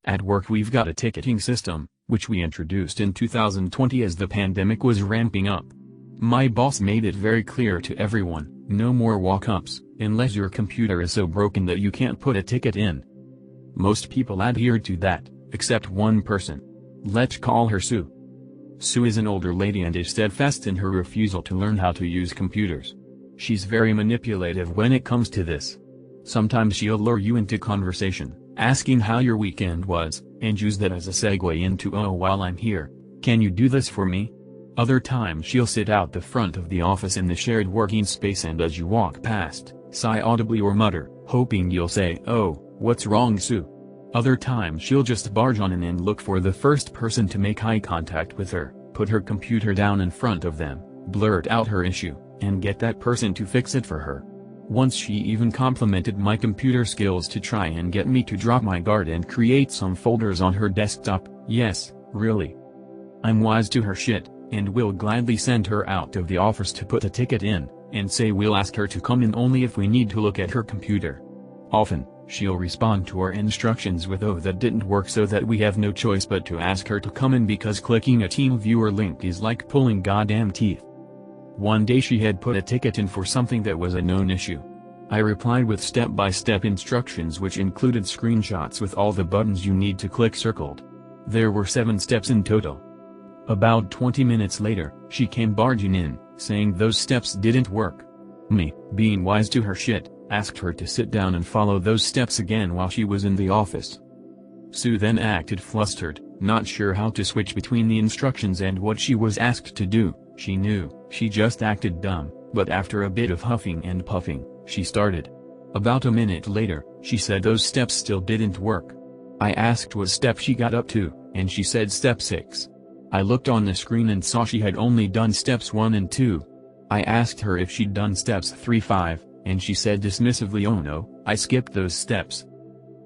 At work we've got a ticketing system, which we introduced in 2020 as the pandemic was ramping up. My boss made it very clear to everyone, no more walk-ups, unless your computer is so broken that you can't put a ticket in. Most people adhered to that, except one person. Let's call her Sue. Sue is an older lady and is steadfast in her refusal to learn how to use computers. She's very manipulative when it comes to this. Sometimes she'll lure you into conversation, asking how your weekend was, and use that as a segue into "Oh, while I'm here, can you do this for me?" Other times she'll sit out the front of the office in the shared working space and as you walk past, sigh audibly or mutter, hoping you'll say, "Oh, what's wrong, Sue?" Other times she'll just barge on in and look for the first person to make eye contact with her, put her computer down in front of them, blurt out her issue, and get that person to fix it for her. Once she even complimented my computer skills to try and get me to drop my guard and create some folders on her desktop. Yes, really. I'm wise to her shit, and will gladly send her out of the office to put a ticket in, and say we'll ask her to come in only if we need to look at her computer. Often, she'll respond to our instructions with "Oh, that didn't work," so that we have no choice but to ask her to come in because clicking a TeamViewer link is like pulling goddamn teeth. One day she had put a ticket in for something that was a known issue. I replied with step-by-step instructions which included screenshots with all the buttons you need to click circled. There were 7 steps in total. About 20 minutes later, she came barging in, saying those steps didn't work. Me, being wise to her shit, asked her to sit down and follow those steps again while she was in the office. Sue then acted flustered, not sure how to switch between the instructions and what she was asked to do. She knew, she just acted dumb, but after a bit of huffing and puffing, she started. About a minute later, she said those steps still didn't work. I asked what step she got up to, and she said step 6. I looked on the screen and saw she had only done steps 1 and 2. I asked her if she'd done steps 3, 5, and she said dismissively, "Oh no, I skipped those steps."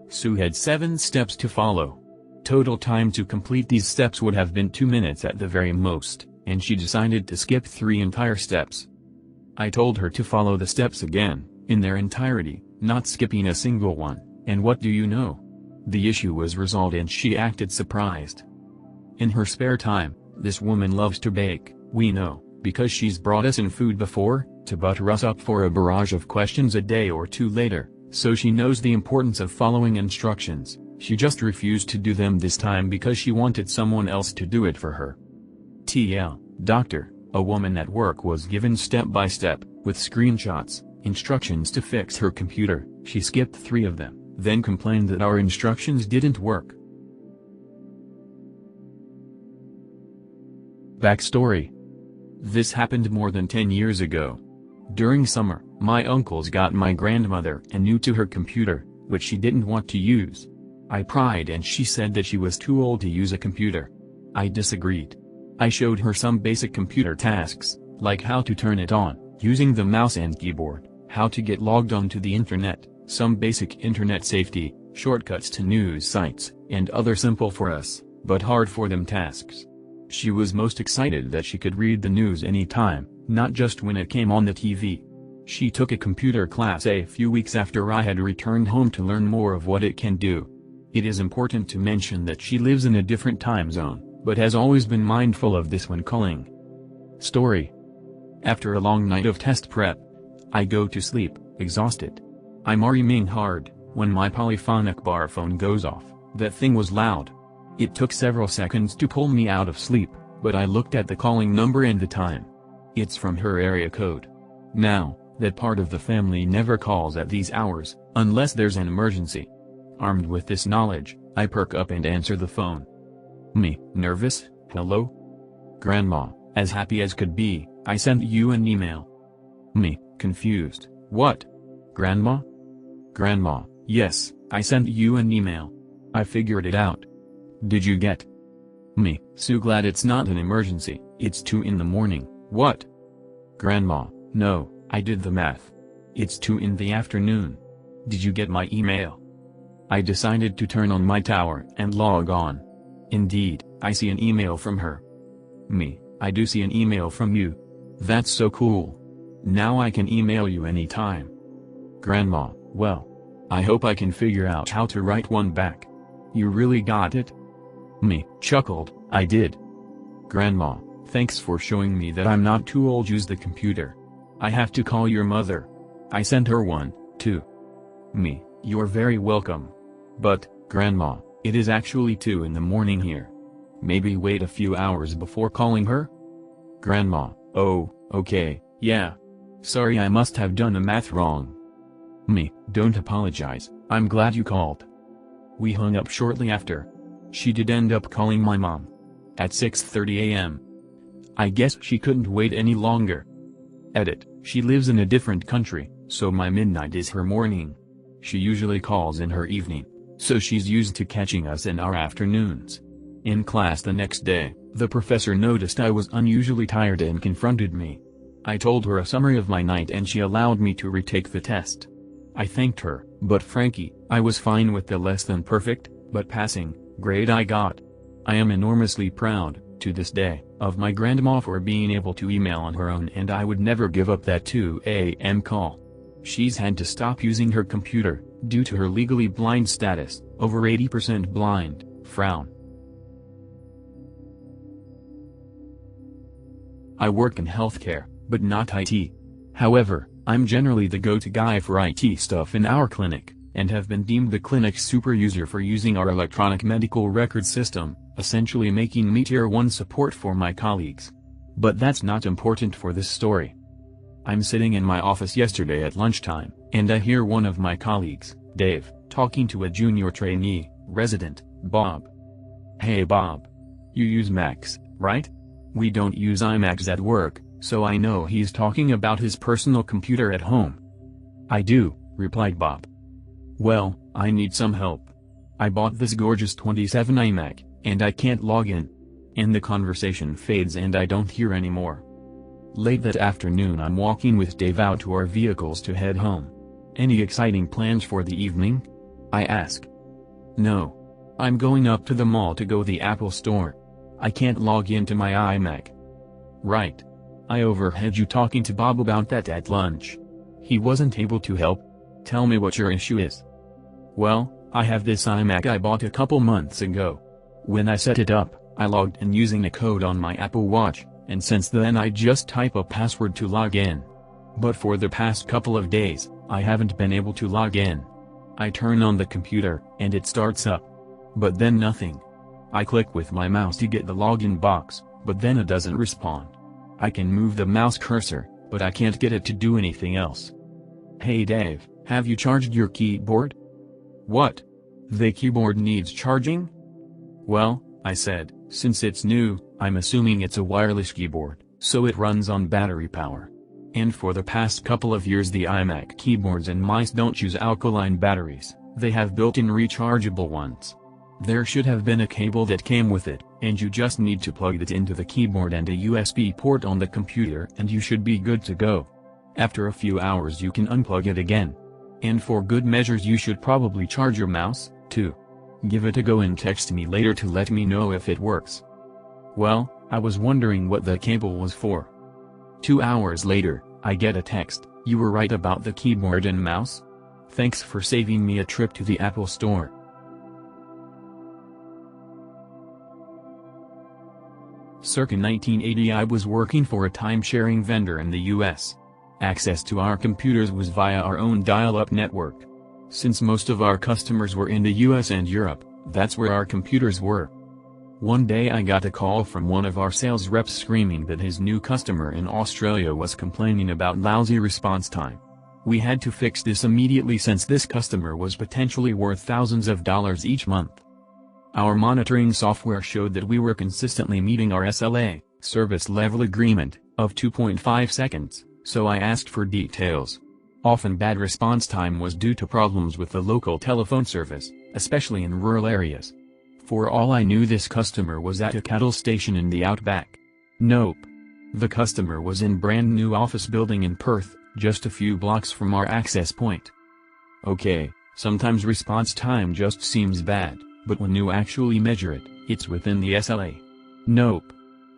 Sue had 7 steps to follow. Total time to complete these steps would have been 2 minutes at the very most, and she decided to skip 3 entire steps. I told her to follow the steps again, in their entirety, not skipping a single one, and what do you know? The issue was resolved and she acted surprised. In her spare time, this woman loves to bake, we know, because she's brought us in food before, to butter us up for a barrage of questions a day or 2 later, so she knows the importance of following instructions. She just refused to do them this time because she wanted someone else to do it for her. TL, Doctor, a woman at work was given step-by-step, with screenshots, instructions to fix her computer. She skipped 3 of them, then complained that our instructions didn't work. Backstory. This happened more than 10 years ago. During summer, my uncles got my grandmother a new to her computer, which she didn't want to use. I pried and she said that she was too old to use a computer. I disagreed. I showed her some basic computer tasks, like how to turn it on, using the mouse and keyboard, how to get logged onto the internet, some basic internet safety, shortcuts to news sites, and other simple for us, but hard for them tasks. She was most excited that she could read the news anytime, not just when it came on the TV. She took a computer class a few weeks after I had returned home to learn more of what it can do. It is important to mention that she lives in a different time zone, but has always been mindful of this when calling. Story. After a long night of test prep, I go to sleep, exhausted. I'm aiming hard, when my polyphonic bar phone goes off. That thing was loud. It took several seconds to pull me out of sleep, but I looked at the calling number and the time. It's from her area code. Now, that part of the family never calls at these hours, unless there's an emergency. Armed with this knowledge, I perk up and answer the phone. Me, nervous, hello? Grandma, as happy as could be, I sent you an email. Me, confused, what? Grandma? Grandma, yes, I sent you an email. I figured it out. Did you get? Me, so glad it's not an emergency, it's 2 in the morning, what? Grandma, no, I did the math. It's 2 in the afternoon. Did you get my email? I decided to turn on my tower and log on. Indeed, I see an email from her. Me, I do see an email from you. That's so cool. Now I can email you anytime. Grandma, well, I hope I can figure out how to write one back. You really got it? Me chuckled, I did. Grandma, thanks for showing me that I'm not too old to use the computer. I have to call your mother. I sent her one, too. Me, you're very welcome. But, Grandma, it is actually 2 in the morning here. Maybe wait a few hours before calling her? Grandma, oh, okay, yeah. Sorry, I must have done the math wrong. Me, don't apologize, I'm glad you called. We hung up shortly after. She did end up calling my mom. At 6:30 a.m. I guess she couldn't wait any longer. Edit, she lives in a different country, so my midnight is her morning. She usually calls in her evening, so she's used to catching us in our afternoons. In class the next day, the professor noticed I was unusually tired and confronted me. I told her a summary of my night and she allowed me to retake the test. I thanked her, but Frankie, I was fine with the less than perfect, but passing, grade I got. I am enormously proud, to this day, of my grandma for being able to email on her own, and I would never give up that 2 a.m. call. She's had to stop using her computer, due to her legally blind status, over 80% blind, frown. I work in healthcare, but not IT. However, I'm generally the go-to guy for IT stuff in our clinic, and have been deemed the clinic's super user for using our electronic medical record system, essentially making me Tier 1 support for my colleagues. But that's not important for this story. I'm sitting in my office yesterday at lunchtime, and I hear one of my colleagues, Dave, talking to a junior trainee, resident, Bob. Hey Bob. You use Macs, right? We don't use iMacs at work, so I know he's talking about his personal computer at home. I do, replied Bob. Well, I need some help. I bought this gorgeous 27 iMac, and I can't log in. And the conversation fades and I don't hear anymore. Late that afternoon I'm walking with Dave out to our vehicles to head home. Any exciting plans for the evening? I ask. No. I'm going up to the mall to go to the Apple store. I can't log into my iMac. Right. I overheard you talking to Bob about that at lunch. He wasn't able to help. Tell me what your issue is. Well, I have this iMac I bought a couple months ago. When I set it up, I logged in using a code on my Apple Watch, and since then I just type a password to log in. But for the past couple of days, I haven't been able to log in. I turn on the computer, and it starts up. But then nothing. I click with my mouse to get the login box, but then it doesn't respond. I can move the mouse cursor, but I can't get it to do anything else. Hey Dave, have you charged your keyboard? What? The keyboard needs charging? Well, I said, since it's new, I'm assuming it's a wireless keyboard, so it runs on battery power. And for the past couple of years the iMac keyboards and mice don't use alkaline batteries, they have built-in rechargeable ones. There should have been a cable that came with it, and you just need to plug it into the keyboard and a USB port on the computer and you should be good to go. After a few hours you can unplug it again. And for good measures you should probably charge your mouse, too. Give it a go and text me later to let me know if it works. Well, I was wondering what the cable was for. 2 hours later, I get a text, you were right about the keyboard and mouse? Thanks for saving me a trip to the Apple store. Circa 1980 I was working for a time-sharing vendor in the US. Access to our computers was via our own dial-up network. Since most of our customers were in the US and Europe, that's where our computers were. One day I got a call from one of our sales reps screaming that his new customer in Australia was complaining about lousy response time. We had to fix this immediately since this customer was potentially worth thousands of dollars each month. Our monitoring software showed that we were consistently meeting our SLA, service level agreement, of 2.5 seconds, so I asked for details. Often bad response time was due to problems with the local telephone service, especially in rural areas. For all I knew this customer was at a cattle station in the outback. Nope. The customer was in brand new office building in Perth, just a few blocks from our access point. Okay, sometimes response time just seems bad, but when you actually measure it, it's within the SLA. Nope.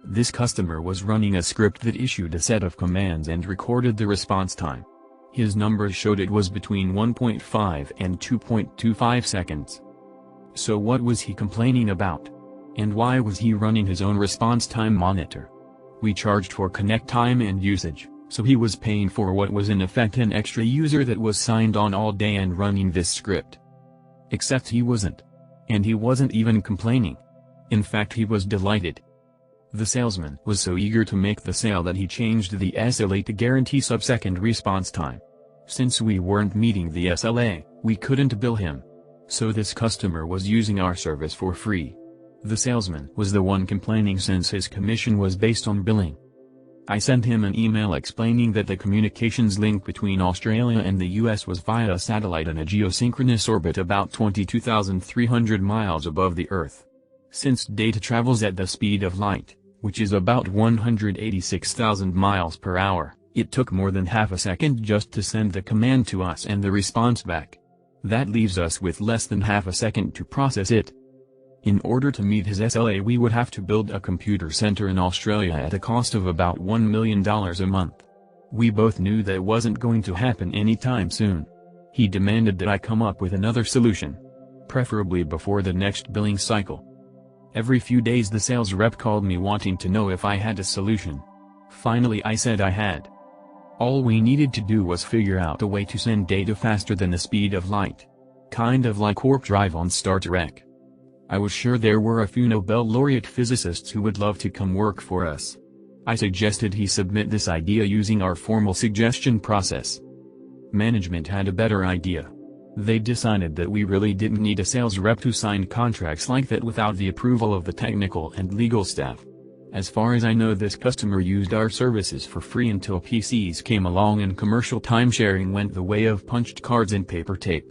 This customer was running a script that issued a set of commands and recorded the response time. His numbers showed it was between 1.5 and 2.25 seconds. So what was he complaining about? And why was he running his own response time monitor? We charged for connect time and usage, so he was paying for what was in effect an extra user that was signed on all day and running this script. Except he wasn't. And he wasn't even complaining. In fact, he was delighted. The salesman was so eager to make the sale that he changed the SLA to guarantee sub-second response time. Since we weren't meeting the SLA, we couldn't bill him. So this customer was using our service for free. The salesman was the one complaining since his commission was based on billing. I sent him an email explaining that the communications link between Australia and the US was via a satellite in a geosynchronous orbit about 22,300 miles above the Earth. Since data travels at the speed of light, which is about 186,000 miles per hour, it took more than half a second just to send the command to us and the response back. That leaves us with less than half a second to process it. In order to meet his SLA, we would have to build a computer center in Australia at a cost of about $1 million a month. We both knew that wasn't going to happen anytime soon. He demanded that I come up with another solution. Preferably before the next billing cycle. Every few days the sales rep called me wanting to know if I had a solution. Finally I said I had. All we needed to do was figure out a way to send data faster than the speed of light. Kind of like warp drive on Star Trek. I was sure there were a few Nobel laureate physicists who would love to come work for us. I suggested he submit this idea using our formal suggestion process. Management had a better idea. They decided that we really didn't need a sales rep to sign contracts like that without the approval of the technical and legal staff. As far as I know, this customer used our services for free until PCs came along and commercial timesharing went the way of punched cards and paper tape.